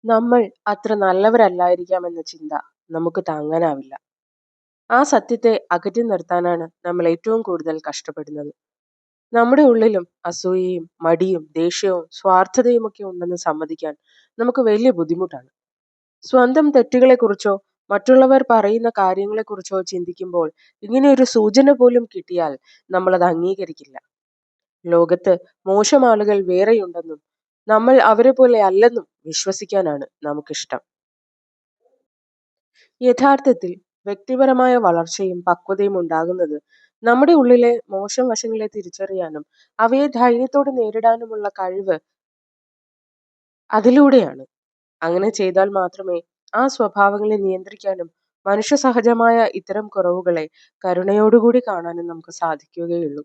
നമ്മൾ അത്ര നല്ലവരല്ലായിരിക്കാമെന്ന ചിന്ത നമുക്ക് താങ്ങാനാവില്ല. ആ സത്യത്തെ അകറ്റി നിർത്താനാണ് നമ്മൾ ഏറ്റവും കൂടുതൽ കഷ്ടപ്പെടുന്നത്. നമ്മുടെ ഉള്ളിലും അസൂയയും മടിയും ദേഷ്യവും സ്വാർത്ഥതയും ഒക്കെ ഉണ്ടെന്ന് സമ്മതിക്കാൻ നമുക്ക് വലിയ ബുദ്ധിമുട്ടാണ്. സ്വന്തം തെറ്റുകളെക്കുറിച്ചോ മറ്റുള്ളവർ പറയുന്ന കാര്യങ്ങളെക്കുറിച്ചോ ചിന്തിക്കുമ്പോൾ ഇങ്ങനെ ഒരു സൂചന പോലും കിട്ടിയാൽ നമ്മൾ അത് അംഗീകരിക്കില്ല. ലോകത്ത് മോശം ആളുകൾ വേറെയുണ്ടെന്നും നമ്മൾ അവരെ പോലെ അല്ലെന്നും വിശ്വസിക്കാനാണ് നമുക്കിഷ്ടം. യഥാർത്ഥത്തിൽ വ്യക്തിപരമായ വളർച്ചയും പക്വതയും ഉണ്ടാകുന്നത് നമ്മുടെ ഉള്ളിലെ മോശം വശങ്ങളെ തിരിച്ചറിയാനും അവയെ ധൈര്യത്തോടെ നേരിടാനുമുള്ള കഴിവ് അതിലൂടെയാണ്. അങ്ങനെ ചെയ്താൽ മാത്രമേ ആ സ്വഭാവങ്ങളെ നിയന്ത്രിക്കാനും മനുഷ്യ സഹജമായ ഇത്തരം കുറവുകളെ കരുണയോടുകൂടി കാണാനും നമുക്ക് സാധിക്കുകയുള്ളൂ.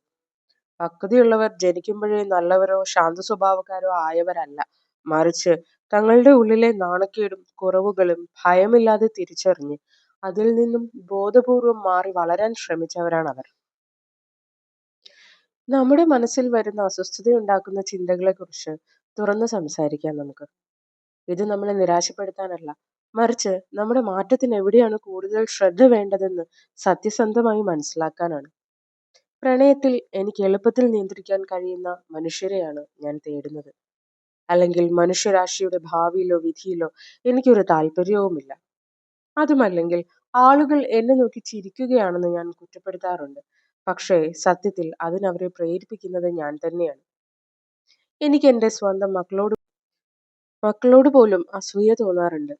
പക്വതയുള്ളവർ ജനിക്കുമ്പോഴേ നല്ലവരോ ശാന്ത സ്വഭാവക്കാരോ ആയവരല്ല. മറിച്ച് തങ്ങളുടെ ഉള്ളിലെ നാണക്കേടും കുറവുകളും ഭയമില്ലാതെ തിരിച്ചറിഞ്ഞ് അതിൽ നിന്നും ബോധപൂർവം മാറി വളരാൻ ശ്രമിച്ചവരാണവർ. നമ്മുടെ മനസ്സിൽ വരുന്ന അസ്വസ്ഥതയുണ്ടാക്കുന്ന ചിന്തകളെക്കുറിച്ച് തുറന്ന് സംസാരിക്കാം നമുക്ക്. ഇത് നമ്മളെ നിരാശപ്പെടുത്താനല്ല, മറിച്ച് നമ്മുടെ മാറ്റത്തിന് എവിടെയാണ് കൂടുതൽ ശ്രദ്ധ വേണ്ടതെന്ന് സത്യസന്ധമായി മനസ്സിലാക്കാനാണ്. പ്രണയത്തിൽ എനിക്ക് എളുപ്പത്തിൽ നിയന്ത്രിക്കാൻ കഴിയുന്ന മനുഷ്യരെയാണ് ഞാൻ തേടുന്നത്. അല്ലെങ്കിൽ മനുഷ്യരാശിയുടെ ഭാവിയിലോ വിധിയിലോ എനിക്കൊരു താല്പര്യവുമില്ല. അതുമല്ലെങ്കിൽ ആളുകൾ എന്നെ നോക്കി ചിരിക്കുകയാണെന്ന് ഞാൻ കുറ്റപ്പെടുത്താറുണ്ട്. പക്ഷേ സത്യത്തിൽ അതിനവരെ പ്രേരിപ്പിക്കുന്നത് ഞാൻ തന്നെയാണ്. എനിക്ക് എന്റെ സ്വന്തം മക്കളോട് പോലും അസൂയ തോന്നാറുണ്ട്.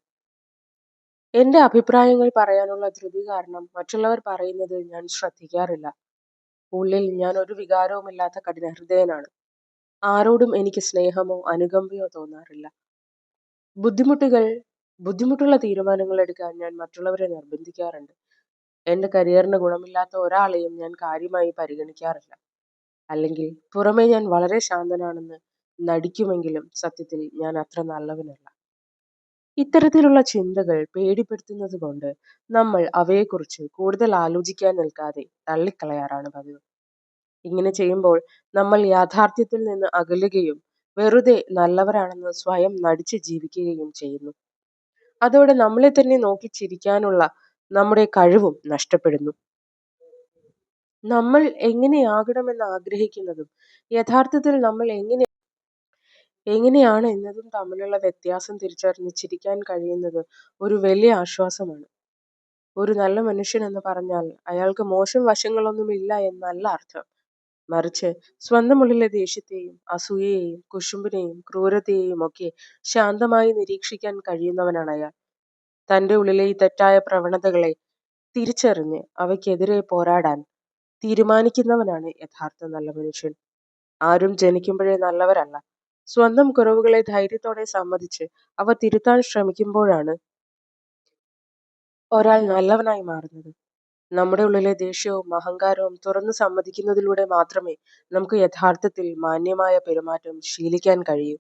എന്റെ അഭിപ്രായങ്ങൾ പറയാനുള്ള ധൃതി കാരണം മറ്റുള്ളവർ പറയുന്നത് ഞാൻ ശ്രദ്ധിക്കാറില്ല. ഉള്ളിൽ ഞാൻ ഒരു വികാരവുമില്ലാത്ത കഠിനഹൃദയനാണ്. ആരോടും എനിക്ക് സ്നേഹമോ അനുകമ്പയോ തോന്നാറില്ല. ബുദ്ധിമുട്ടുകൾ ബുദ്ധിമുട്ടുള്ള തീരുമാനങ്ങൾ എടുക്കാൻ ഞാൻ മറ്റുള്ളവരെ നിർബന്ധിക്കാറുണ്ട്. എന്റെ കരിയറിന് ഗുണമില്ലാത്ത ഒരാളെയും ഞാൻ കാര്യമായി പരിഗണിക്കാറില്ല. അല്ലെങ്കിൽ പുറമേ ഞാൻ വളരെ ശാന്തനാണെന്ന് നടിക്കുമെങ്കിലും സത്യത്തിൽ ഞാൻ അത്ര നല്ലവനല്ല. ഇത്തരത്തിലുള്ള ചിന്തകൾ പേടിപ്പെടുത്തുന്നത് കൊണ്ട് നമ്മൾ അവയെക്കുറിച്ച് കൂടുതൽ ആലോചിക്കാൻ നിൽക്കാതെ തള്ളിക്കളയാറാണ് പതിവ്. ഇങ്ങനെ ചെയ്യുമ്പോൾ നമ്മൾ യാഥാർത്ഥ്യത്തിൽ നിന്ന് അകലുകയും വെറുതെ നല്ലവരാണെന്ന് സ്വയം നടിച്ച് ജീവിക്കുകയും ചെയ്യുന്നു. അതോടെ നമ്മളെ തന്നെ നോക്കി ചിരിക്കാനുള്ള നമ്മുടെ കഴിവും നഷ്ടപ്പെടുന്നു. നമ്മൾ എങ്ങനെയാകണമെന്ന് ആഗ്രഹിക്കുന്നതും യഥാർത്ഥത്തിൽ നമ്മൾ എങ്ങനെയാണ് എന്നതും തമ്മിലുള്ള വ്യത്യാസം തിരിച്ചറിഞ്ഞ് ചിരിക്കാൻ കഴിയുന്നത് ഒരു വലിയ ആശ്വാസമാണ്. ഒരു നല്ല മനുഷ്യൻ എന്ന് പറഞ്ഞാൽ അയാൾക്ക് മോശം വശങ്ങളൊന്നുമില്ല എന്നല്ല അർത്ഥം. മറിച്ച് സ്വന്തം ഉള്ളിലെ ദേഷ്യത്തെയും അസൂയയെയും കുശുമ്പിനെയും ക്രൂരതയെയും ഒക്കെ ശാന്തമായി നിരീക്ഷിക്കാൻ കഴിയുന്നവനാണ് അയാൾ. തന്റെ ഉള്ളിലെ ഈ തെറ്റായ പ്രവണതകളെ തിരിച്ചറിഞ്ഞ് അവയ്ക്കെതിരെ പോരാടാൻ തീരുമാനിക്കുന്നവനാണ് യഥാർത്ഥ നല്ല മനുഷ്യൻ. ആരും ജനിക്കുമ്പോഴേ നല്ലവരല്ല. സ്വന്തം കുറവുകളെ ധൈര്യത്തോടെ സമ്മതിച്ച് അവ തിരുത്താൻ ശ്രമിക്കുമ്പോഴാണ് ഒരാൾ നല്ലവനായി മാറുന്നത്. നമ്മുടെ ഉള്ളിലെ ദേഷ്യവും അഹങ്കാരവും തുറന്നു സമ്മതിക്കുന്നതിലൂടെ മാത്രമേ നമുക്ക് യഥാർത്ഥത്തിൽ മാന്യമായ പെരുമാറ്റം ശീലിക്കാൻ കഴിയൂ.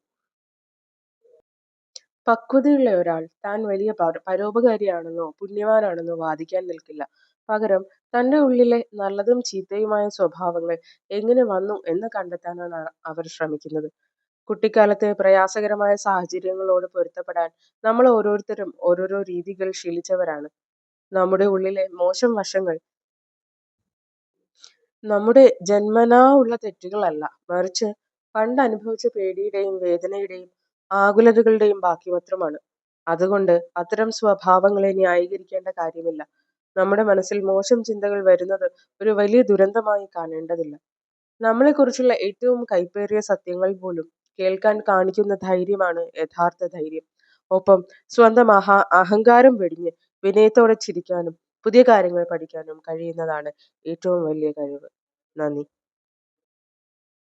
പക്വതയുള്ള ഒരാൾ താൻ വലിയ പരോപകാരിയാണെന്നോ പുണ്യവാനാണെന്നോ വാദിക്കാൻ നിൽക്കില്ല. പകരം തന്റെ ഉള്ളിലെ നല്ലതും ചീത്തയുമായ സ്വഭാവങ്ങൾ എങ്ങനെ വന്നു എന്ന് കണ്ടെത്താനാണ് അവർ ശ്രമിക്കുന്നത്. കുട്ടിക്കാലത്തെ പ്രയാസകരമായ സാഹചര്യങ്ങളോട് പൊരുത്തപ്പെടാൻ നമ്മൾ ഓരോരുത്തരും ഓരോരോ രീതികൾ ശീലിച്ചവരാണ്. നമ്മുടെ ഉള്ളിലെ മോശം വശങ്ങൾ നമ്മുടെ ജന്മനാ ഉള്ള തെറ്റുകളല്ല, മറിച്ച് പണ്ട് അനുഭവിച്ച പേടിയുടെയും വേദനയുടെയും ആകുലതകളുടെയും ബാക്കിപത്രമാണ്. അതുകൊണ്ട് അത്തരം സ്വഭാവങ്ങളെ ന്യായീകരിക്കേണ്ട കാര്യമില്ല. നമ്മുടെ മനസ്സിൽ മോശം ചിന്തകൾ വരുന്നത് ഒരു വലിയ ദുരന്തമായി കാണേണ്ടതില്ല. നമ്മളെക്കുറിച്ചുള്ള ഏറ്റവും കൈപ്പേറിയ സത്യങ്ങൾ പോലും കേൾക്കാൻ കാണിക്കുന്ന ധൈര്യമാണ് യഥാർത്ഥ ധൈര്യം. ഒപ്പം സ്വന്തം അഹങ്കാരം വെടിഞ്ഞ് വിനയത്തോടെ ചിരിക്കാനും പുതിയ കാര്യങ്ങൾ പഠിക്കാനും കഴിയുന്നതാണ് ഏറ്റവും വലിയ കഴിവ്. നന്ദി.